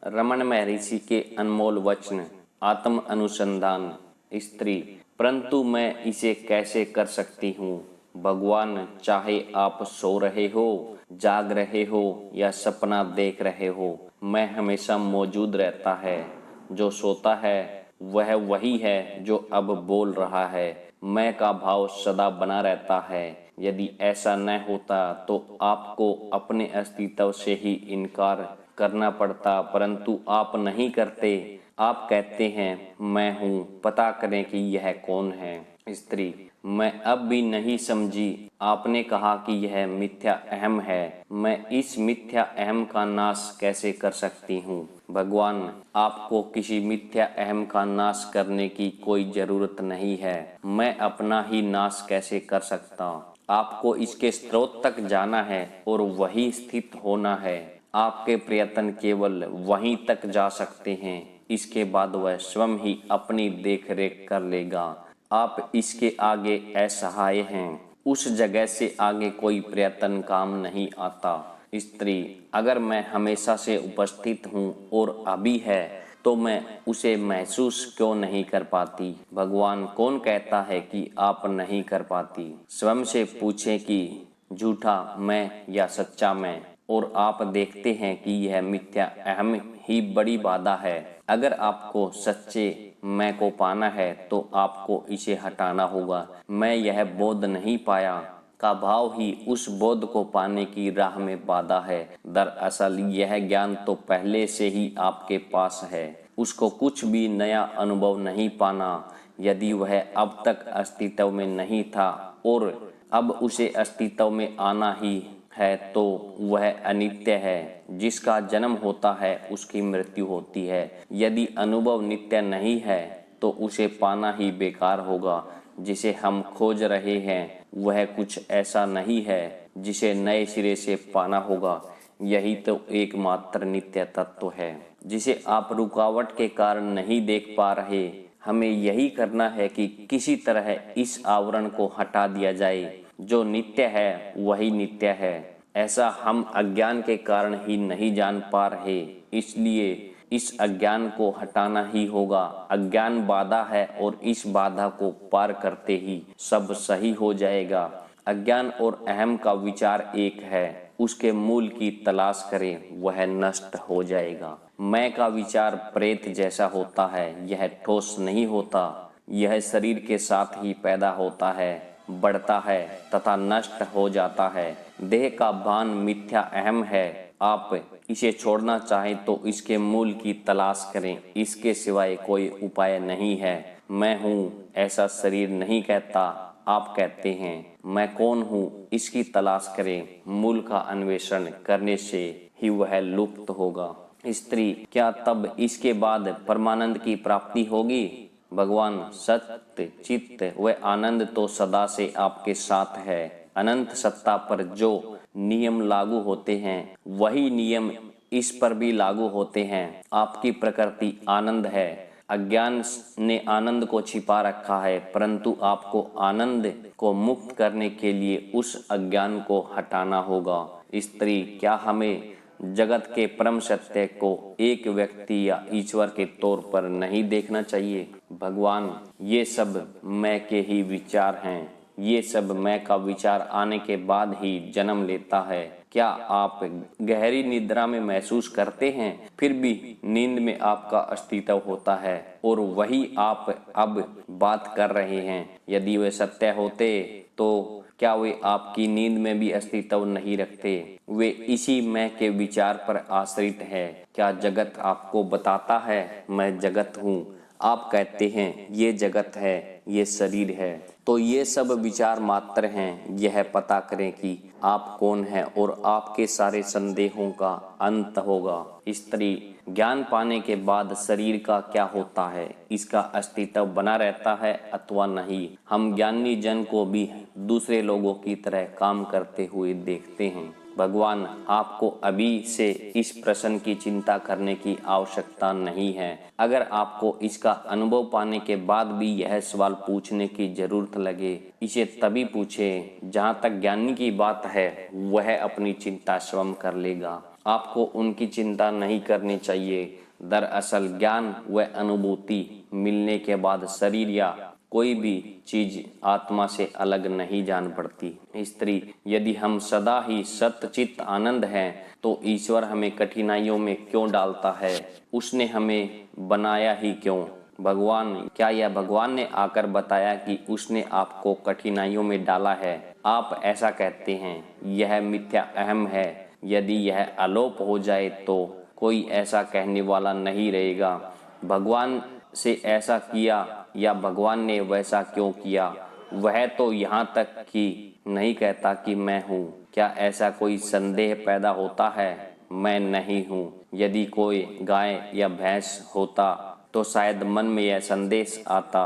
रमन महर्षि के अनमोल वचन। आत्म अनुसंधान। स्त्री। परंतु मैं इसे कैसे कर सकती हूँ भगवान, चाहे आप सो रहे हो, जाग रहे हो या सपना देख रहे हो, मैं हमेशा मौजूद रहता है। जो सोता है वह वही है जो अब बोल रहा है। मैं का भाव सदा बना रहता है। यदि ऐसा न होता तो आपको अपने अस्तित्व से ही इनकार करना पड़ता, परंतु आप नहीं करते। आप कहते हैं मैं हूँ, पता करें कि यह कौन है। स्त्री। मैं अब भी नहीं समझी। आपने कहा कि यह मिथ्या अहम है। मैं इस मिथ्या अहम का नाश कैसे कर सकती हूँ भगवान? आपको किसी मिथ्या अहम का नाश करने की कोई जरूरत नहीं है। मैं अपना ही नाश कैसे कर सकता? आपको इसके स्रोत तक जाना है और वही स्थित होना है। आपके प्रयत्न केवल वहीं तक जा सकते हैं। इसके बाद वह स्वयं ही अपनी देख रेख कर लेगा। आप इसके आगे असहाय हैं। उस जगह से आगे कोई प्रयत्न काम नहीं आता। स्त्री। अगर मैं हमेशा से उपस्थित हूँ और अभी है तो मैं उसे महसूस क्यों नहीं कर पाती भगवान? कौन कहता है कि आप नहीं कर पाती? स्वयं से पूछें कि झूठा मैं या सच्चा मैं, और आप देखते हैं कि यह मिथ्या अहम ही बड़ी बाधा है। अगर आपको सच्चे मैं को पाना है तो आपको इसे हटाना होगा। मैं यह बोध नहीं पाया का भाव ही उस बोध को पाने की राह में बाधा है। दरअसल यह ज्ञान तो पहले से ही आपके पास है। उसको कुछ भी नया अनुभव नहीं पाना। यदि वह अब तक अस्तित्व में नहीं था और अब उसे अस्तित्व में आना ही है तो वह अनित्य है। जिसका जन्म होता है उसकी मृत्यु होती है। यदि अनुभव नित्य नहीं है तो उसे पाना ही बेकार होगा। जिसे हम खोज रहे हैं वह कुछ ऐसा नहीं है जिसे नए सिरे से पाना होगा। यही तो एकमात्र नित्य तत्व है जिसे आप रुकावट के कारण नहीं देख पा रहे। हमें यही करना है कि किसी तरह इस आवरण को हटा दिया जाए। जो नित्य है वही नित्य है। ऐसा हम अज्ञान के कारण ही नहीं जान पा रहे, इसलिए इस अज्ञान को हटाना ही होगा। अज्ञान बाधा है और इस बाधा को पार करते ही सब सही हो जाएगा। अज्ञान और अहम का विचार एक है, उसके मूल की तलाश करें, वह नष्ट हो जाएगा। मैं का विचार प्रेत जैसा होता है, यह ठोस नहीं होता। यह शरीर के साथ ही पैदा होता है, बढ़ता है तथा नष्ट हो जाता है। देह का भान मिथ्या अहम है। आप इसे छोड़ना चाहें तो इसके मूल की तलाश करें। इसके सिवाय कोई उपाय नहीं है। मैं हूँ ऐसा शरीर नहीं कहता। आप कहते हैं मैं कौन हूँ, इसकी तलाश करें। मूल का अन्वेषण करने से ही वह लुप्त होगा। स्त्री। क्या तब इसके बाद परमानंद की प्राप्ति होगी भगवान? सत्य चित्त व आनंद तो सदा से आपके साथ है। अनंत सत्ता पर जो नियम लागू होते हैं वही नियम इस पर भी लागू होते हैं। आपकी प्रकृति आनंद है। अज्ञान ने आनंद को छिपा रखा है, परंतु आपको आनंद को मुक्त करने के लिए उस अज्ञान को हटाना होगा। स्त्री। क्या हमें जगत के परम सत्य को एक व्यक्ति या ईश्वर के तौर पर नहीं देखना चाहिए भगवान? ये सब मैं के ही विचार हैं। ये सब मैं का विचार आने के बाद ही जन्म लेता है। क्या आप गहरी निद्रा में महसूस करते हैं? फिर भी नींद में आपका अस्तित्व होता है और वही आप अब बात कर रहे हैं। यदि वे सत्य होते तो क्या वे आपकी नींद में भी अस्तित्व नहीं रखते? वे इसी मैं के विचार पर आश्रित है। क्या जगत आपको बताता है मैं जगत हूँ? आप कहते हैं ये जगत है, ये शरीर है। तो ये सब विचार मात्र हैं। यह पता करें कि आप कौन हैं और आपके सारे संदेहों का अंत होगा। स्त्री। ज्ञान पाने के बाद शरीर का क्या होता है? इसका अस्तित्व बना रहता है अथवा नहीं? हम ज्ञानी जन को भी दूसरे लोगों की तरह काम करते हुए देखते हैं। भगवान, आपको अभी से इस प्रश्न की चिंता करने की आवश्यकता नहीं है। अगर आपको इसका अनुभव पाने के बाद भी यह सवाल पूछने की जरूरत लगे, इसे तभी पूछें। जहाँ तक ज्ञानी की बात है वह अपनी चिंता स्वयं कर लेगा। आपको उनकी चिंता नहीं करनी चाहिए। दरअसल ज्ञान व अनुभूति मिलने के बाद शरीर या कोई भी चीज आत्मा से अलग नहीं जान पड़ती। स्त्री, यदि हम सदा ही सतचित आनंद हैं तो ईश्वर हमें कठिनाइयों में क्यों डालता है? उसने हमें बनाया ही क्यों? भगवान, क्या यह भगवान ने आकर बताया कि उसने आपको कठिनाइयों में डाला है? आप ऐसा कहते हैं, यह मिथ्या अहम है। यदि यह अलोप हो जाए तो कोई ऐसा कहने वाला नहीं रहेगा, भगवान से ऐसा किया या भगवान ने वैसा क्यों किया। वह तो यहाँ तक कि नहीं कहता कि मैं हूँ। क्या ऐसा कोई संदेह पैदा होता है? मैं नहीं हूँ। यदि कोई गाय या भैंस होता तो शायद मन में यह संदेश आता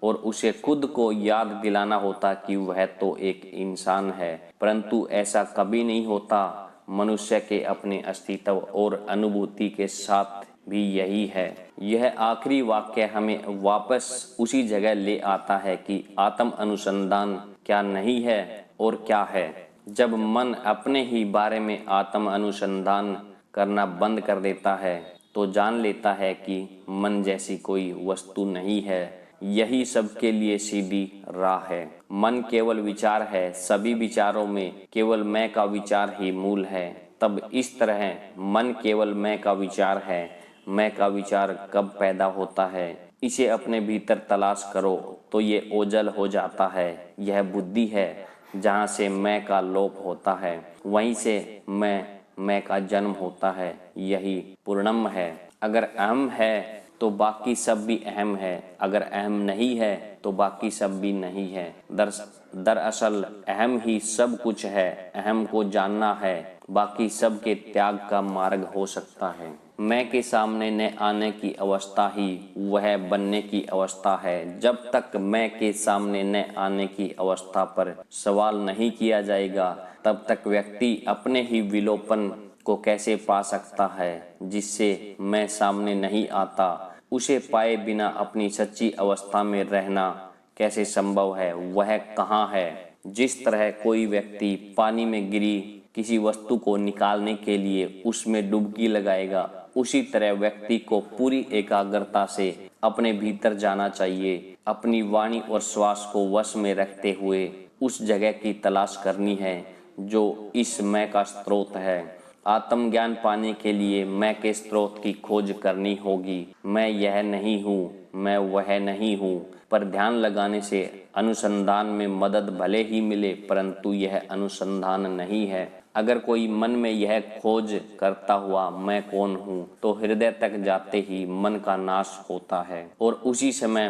और उसे खुद को याद दिलाना होता कि वह तो एक इंसान है, परंतु ऐसा कभी नहीं होता। मनुष्य के अपने अस्तित्व और अनुभूति के साथ भी यही है। यह आखिरी वाक्य हमें वापस उसी जगह ले आता है कि आत्म अनुसंधान क्या नहीं है और क्या है। जब मन अपने ही बारे में आत्म अनुसंधान करना बंद कर देता है तो जान लेता है कि मन जैसी कोई वस्तु नहीं है। यही सबके लिए सीधी राह है। मन केवल विचार है, सभी विचारों में केवल मैं का विचार ही मूल है। तब इस तरह मन केवल मैं का विचार है। मैं का विचार कब पैदा होता है, इसे अपने भीतर तलाश करो तो ये ओझल हो जाता है। यह बुद्धि है। जहाँ से मैं का लोप होता है वहीं से मैं का जन्म होता है। यही पूर्णम है। अगर अहम है तो बाकी सब भी अहम है, अगर अहम नहीं है तो बाकी सब भी नहीं है। दरअसल अहम ही सब कुछ है। अहम को जानना है, बाकी सब के त्याग का मार्ग हो सकता है। मैं के सामने न आने की अवस्था ही वह बनने की अवस्था है। जब तक मैं के सामने न आने की अवस्था पर सवाल नहीं किया जाएगा तब तक व्यक्ति अपने ही विलोपन को कैसे पा सकता है। जिससे मैं सामने नहीं आता उसे पाए बिना अपनी सच्ची अवस्था में रहना कैसे संभव है? वह कहाँ है? जिस तरह कोई व्यक्ति पानी में गिरी किसी वस्तु को निकालने के लिए उसमें डुबकी लगाएगा, उसी तरह व्यक्ति को पूरी एकाग्रता से अपने भीतर जाना चाहिए। अपनी वाणी और श्वास को वश में रखते हुए उस जगह की तलाश करनी है जो इस मैं का स्रोत है। आत्मज्ञान पाने के लिए मैं के स्रोत की खोज करनी होगी। मैं यह नहीं हूँ, मैं वह नहीं हूँ पर ध्यान लगाने से अनुसंधान में मदद भले ही मिले, परंतु यह अनुसंधान नहीं है। अगर कोई मन में यह खोज करता हुआ मैं कौन हूँ तो हृदय तक जाते ही मन का नाश होता है और उसी समय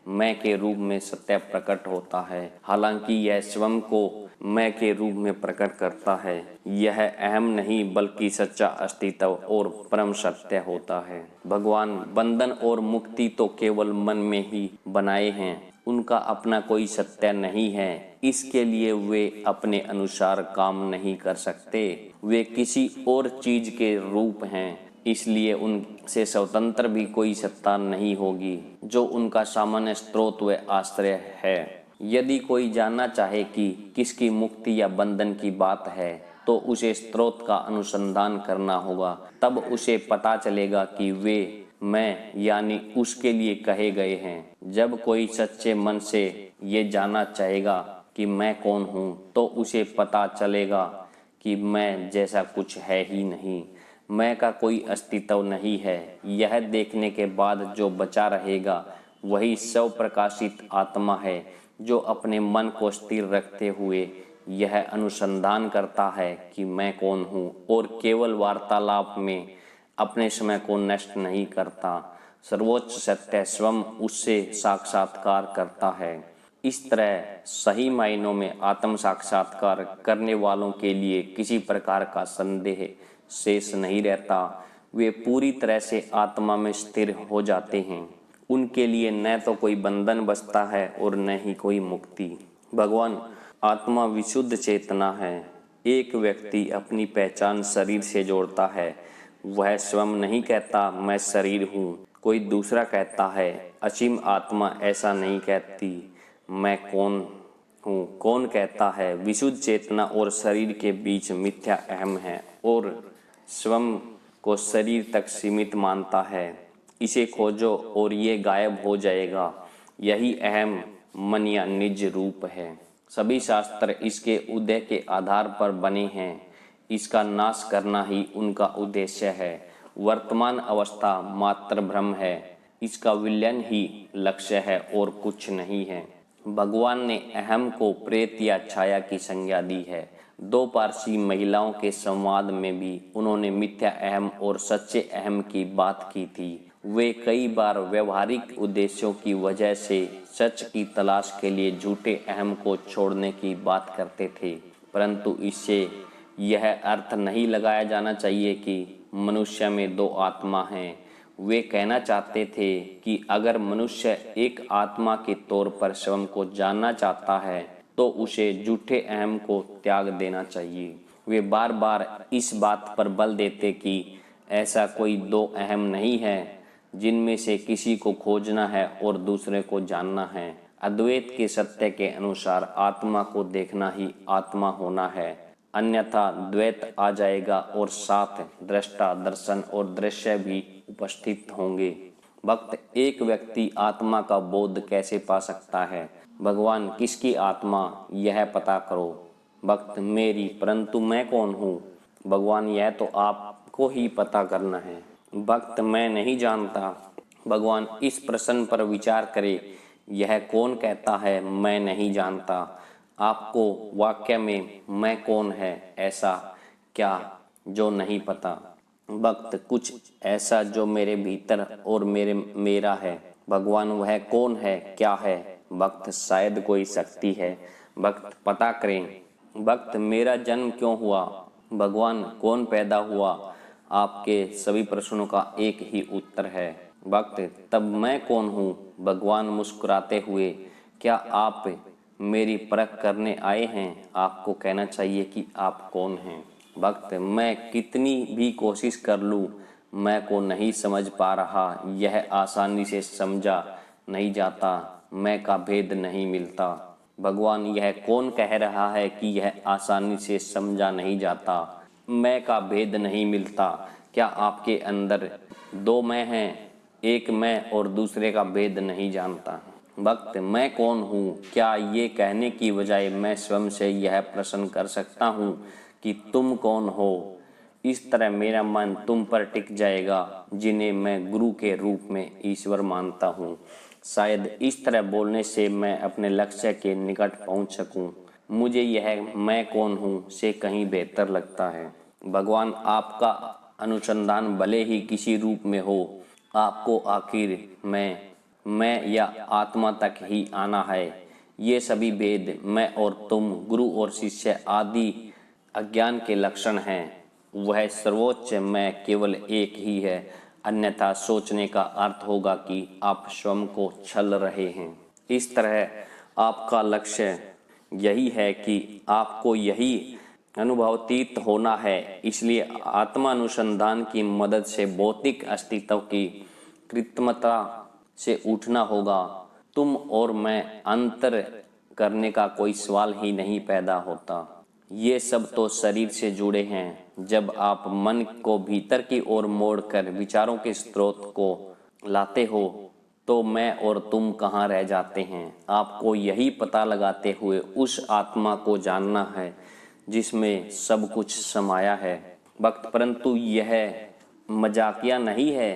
मैं के रूप में सत्य प्रकट होता है। हालांकि यह स्वयं को मैं के रूप में प्रकट करता है। यह अहम नहीं बल्कि सच्चा अस्तित्व और परम सत्य होता है। भगवान, बंधन और मुक्ति तो केवल मन में ही बनाए हैं, उनका अपना कोई सत्य नहीं है। इसके लिए वे अपने अनुसार काम नहीं कर सकते। वे किसी और चीज के रूप हैं, इसलिए उनसे स्वतंत्र भी कोई सत्ता नहीं होगी जो उनका सामान्य स्रोत व आश्रय है। यदि कोई जानना चाहे कि किसकी मुक्ति या बंधन की बात है तो उसे स्रोत का अनुसंधान करना होगा। तब उसे पता चलेगा कि वे मैं यानी उसके लिए कहे गए हैं। जब कोई सच्चे मन से ये जानना चाहेगा कि मैं कौन हूँ तो उसे पता चलेगा कि मैं जैसा कुछ है ही नहीं, मैं का कोई अस्तित्व नहीं है। यह देखने के बाद जो बचा रहेगा वही स्वप्रकाशित आत्मा है जो अपने मन को स्थिर रखते हुए यह अनुसंधान करता है कि मैं कौन हूँ और केवल वार्तालाप में अपने समय को नष्ट नहीं करता। सर्वोच्च सत्य स्वयं उससे साक्षात्कार करता है। इस तरह सही मायनों में आत्म साक्षात्कार करने वालों के लिए किसी प्रकार का संदेह शेष नहीं रहता। वे पूरी तरह से आत्मा में स्थिर हो जाते हैं। उनके लिए न तो कोई बंधन बचता है और न ही कोई मुक्ति। भगवान, आत्मा विशुद्ध चेतना है। एक व्यक्ति अपनी पहचान शरीर से जोड़ता है। वह स्वयं नहीं कहता मैं शरीर हूँ। कोई दूसरा कहता है। असीम आत्मा ऐसा नहीं कहती मैं कौन हूँ। कौन कहता है? विशुद्ध चेतना और शरीर के बीच मिथ्या अहम है और स्वयं को शरीर तक सीमित मानता है। इसे खोजो और ये गायब हो जाएगा। यही अहम मन या निज रूप है। सभी शास्त्र इसके उदय के आधार पर बने हैं। इसका नाश करना ही उनका उद्देश्य है। वर्तमान अवस्था मात्र भ्रम है। इसका विलयन ही लक्ष्य है और कुछ नहीं है। भगवान ने अहम को प्रेत या छाया की संज्ञा दी है। दो पारसी महिलाओं के संवाद में भी उन्होंने मिथ्या अहम और सच्चे अहम की बात की थी। वे कई बार व्यवहारिक उद्देश्यों की वजह से सच की तलाश के लिए झूठे अहम को छोड़ने की बात करते थे, परंतु इससे यह अर्थ नहीं लगाया जाना चाहिए कि मनुष्य में दो आत्मा हैं। वे कहना चाहते थे कि अगर मनुष्य एक आत्मा के तौर पर स्वयं को जानना चाहता है तो उसे झूठे अहम को त्याग देना चाहिए। वे बार बार इस बात पर बल देते कि ऐसा कोई दो अहम नहीं है जिनमें से किसी को खोजना है और दूसरे को जानना है। अद्वैत के सत्य के अनुसार आत्मा को देखना ही आत्मा होना है, अन्यथा द्वैत आ जाएगा और साथ दृष्टा, दर्शन और दृश्य भी उपस्थित होंगे। भक्त, एक व्यक्ति आत्मा का बोध कैसे पा सकता है? भगवान, किसकी आत्मा, यह पता करो। भक्त, मेरी, परंतु मैं कौन हूँ? भगवान, यह तो आपको ही पता करना है। भक्त, मैं नहीं जानता। भगवान, इस प्रश्न पर विचार करें। यह कौन कहता है मैं नहीं जानता? आपको वाक्य में मैं कौन है ऐसा क्या जो नहीं पता? भक्त, कुछ ऐसा जो मेरे भीतर और मेरा है। भगवान, वह कौन है, क्या है? भक्त, शायद कोई शक्ति है। भक्त, पता करें। भक्त, मेरा जन्म क्यों हुआ? भगवान, कौन पैदा हुआ? आपके सभी प्रश्नों का एक ही उत्तर है। भक्त, तब मैं कौन हूँ? भगवान मुस्कुराते हुए, क्या आप मेरी परख करने आए हैं? आपको कहना चाहिए कि आप कौन हैं। भक्त, मैं कितनी भी कोशिश कर लूँ मैं को नहीं समझ पा रहा। यह आसानी से समझा नहीं जाता। मैं का भेद नहीं मिलता। भगवान, यह कौन कह रहा है कि यह आसानी से समझा नहीं जाता? मैं का भेद नहीं मिलता। क्या आपके अंदर दो मैं हैं? एक मैं और दूसरे का भेद नहीं जानता। भक्त, मैं कौन हूँ? क्या ये कहने की बजाय मैं स्वयं से यह प्रश्न कर सकता हूँ कि तुम कौन हो? इस तरह मेरा मन तुम पर टिक जाएगा जिन्हें मैं गुरु के रूप में ईश्वर मानता हूँ। शायद इस तरह बोलने से मैं अपने लक्ष्य के निकट पहुँच सकूँ। मुझे यह मैं कौन हूँ से कहीं बेहतर लगता है। भगवान, आपका अनुसंधान भले ही किसी रूप में हो, आपको आखिर मैं या आत्मा तक ही आना है। ये सभी भेद, मैं और तुम, गुरु और शिष्य आदि अज्ञान के लक्षण हैं। वह सर्वोच्च मैं केवल एक ही है, अन्यथा सोचने का अर्थ होगा कि आप स्वयं को छल रहे हैं। इस तरह आपका लक्ष्य यही है कि आपको यही अनुभवातीत होना है। इसलिए आत्मानुसंधान की मदद से भौतिक अस्तित्व की कृत्रिमता से उठना होगा। तुम और मैं अंतर करने का कोई सवाल ही नहीं पैदा होता। ये सब तो शरीर से जुड़े हैं। जब आप मन को भीतर की ओर मोड़कर विचारों के स्रोत को लाते हो तो मैं और तुम कहाँ रह जाते हैं। आपको यही पता लगाते हुए उस आत्मा को जानना है जिसमें सब कुछ समाया है। भक्त, परंतु यह मजाकिया नहीं है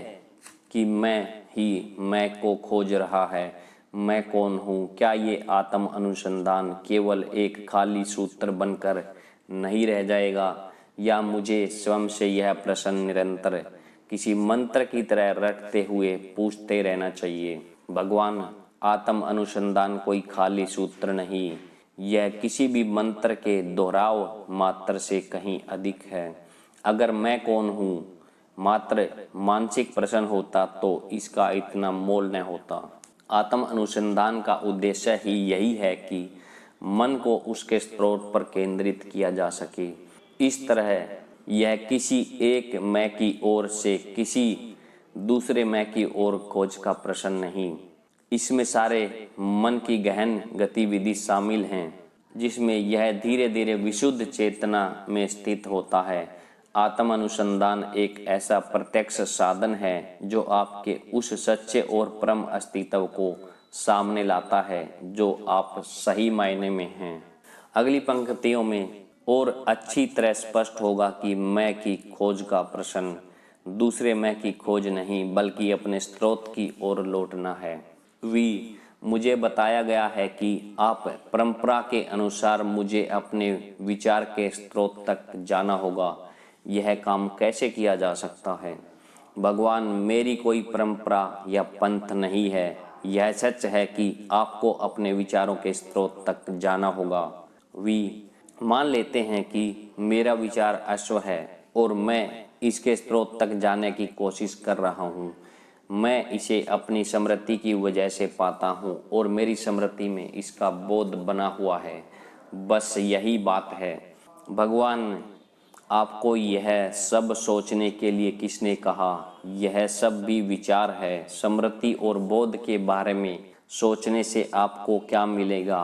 कि मैं ही मैं को खोज रहा है। मैं कौन हूँ? क्या ये आत्म अनुसंधान केवल एक खाली सूत्र बनकर नहीं रह जाएगा, या मुझे स्वयं से यह प्रश्न निरंतर किसी मंत्र की तरह रटते हुए पूछते रहना चाहिए? भगवान, आत्म अनुसंधान कोई खाली सूत्र नहीं, यह किसी भी मंत्र के दोहराव मात्र से कहीं अधिक है। अगर मैं कौन हूँ मात्र मानसिक प्रश्न होता तो इसका इतना मोल न होता। आत्म अनुसंधान का उद्देश्य ही यही है कि मन को उसके स्रोत पर केंद्रित किया जा सके। इस तरह यह किसी एक मैं की ओर से किसी दूसरे मैं की ओर खोज का प्रश्न नहीं। इसमें सारे मन की गहन गतिविधि शामिल हैं, जिसमें यह धीरे धीरे विशुद्ध चेतना में स्थित होता है। आत्म अनुसंधान एक ऐसा प्रत्यक्ष साधन है जो आपके उस सच्चे और परम अस्तित्व को सामने लाता है जो आप सही मायने में हैं। अगली पंक्तियों में और अच्छी तरह स्पष्ट होगा कि मैं की खोज का प्रश्न दूसरे मैं की खोज नहीं बल्कि अपने स्रोत की ओर लौटना है। मुझे बताया गया है कि आप परंपरा के अनुसार मुझे अपने विचार के स्रोत तक जाना होगा। यह काम कैसे किया जा सकता है? भगवान, मेरी कोई परंपरा या पंथ नहीं है। यह सच है कि आपको अपने विचारों के स्रोत तक जाना होगा। मान लेते हैं कि मेरा विचार अश्व है और मैं इसके स्रोत तक जाने की कोशिश कर रहा हूँ। मैं इसे अपनी स्मृति की वजह से पाता हूँ और मेरी स्मृति में इसका बोध बना हुआ है। बस यही बात है। भगवान, आपको यह सब सोचने के लिए किसने कहा? यह सब भी विचार है। स्मृति और बोध के बारे में सोचने से आपको क्या मिलेगा?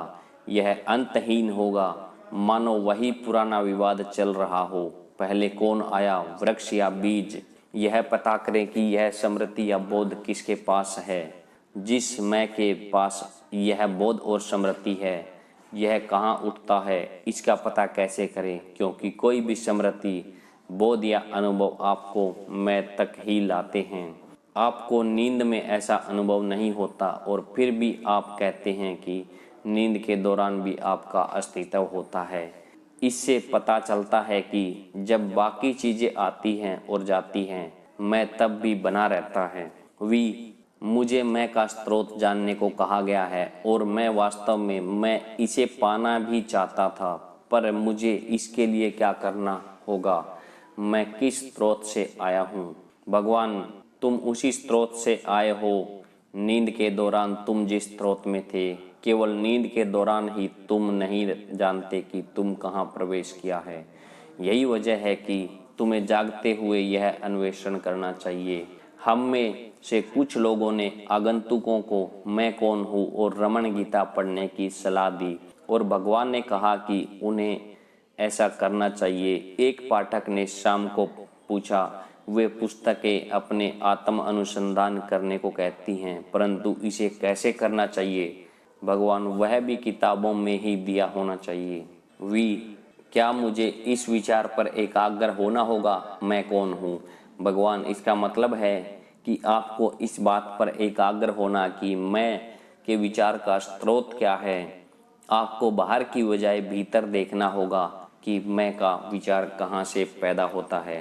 यह अंतहीन होगा, मानो वही पुराना विवाद चल रहा हो। पहले कौन आया, वृक्ष या बीज? यह पता करें कि यह स्मृति या बोध किसके पास है। जिस मैं के पास यह बोध और स्मृति है, यह कहाँ उठता है, इसका पता कैसे करें? क्योंकि कोई भी स्मृति, बोध या अनुभव आपको मैं तक ही लाते हैं। आपको नींद में ऐसा अनुभव नहीं होता और फिर भी आप कहते हैं कि नींद के दौरान भी आपका अस्तित्व होता है। इससे पता चलता है कि जब बाकी चीजें आती हैं और जाती हैं, मैं तब भी बना रहता है। मुझे मैं का स्रोत जानने को कहा गया है और मैं वास्तव में मैं इसे पाना भी चाहता था, पर मुझे इसके लिए क्या करना होगा? मैं किस स्रोत से आया हूँ? भगवान, तुम उसी स्रोत से आए हो। नींद के दौरान तुम जिस स्रोत में थे, केवल नींद के दौरान ही तुम नहीं जानते कि तुम कहाँ प्रवेश किया है। यही वजह है कि तुम्हें जागते हुए यह अन्वेषण करना चाहिए। हम में से कुछ लोगों ने आगंतुकों को मैं कौन हूँ और रमण गीता पढ़ने की सलाह दी और भगवान ने कहा कि उन्हें ऐसा करना चाहिए। एक पाठक ने शाम को पूछा, वे पुस्तकें अपने आत्म अनुसंधान करने को कहती हैं, परंतु इसे कैसे करना चाहिए? भगवान, वह भी किताबों में ही दिया होना चाहिए। क्या मुझे इस विचार पर एकाग्र होना होगा, मैं कौन हूँ? भगवान, इसका मतलब है कि आपको इस बात पर एकाग्र होना कि मैं के विचार का स्रोत क्या है। आपको बाहर की बजाय भीतर देखना होगा कि मैं का विचार कहाँ से पैदा होता है।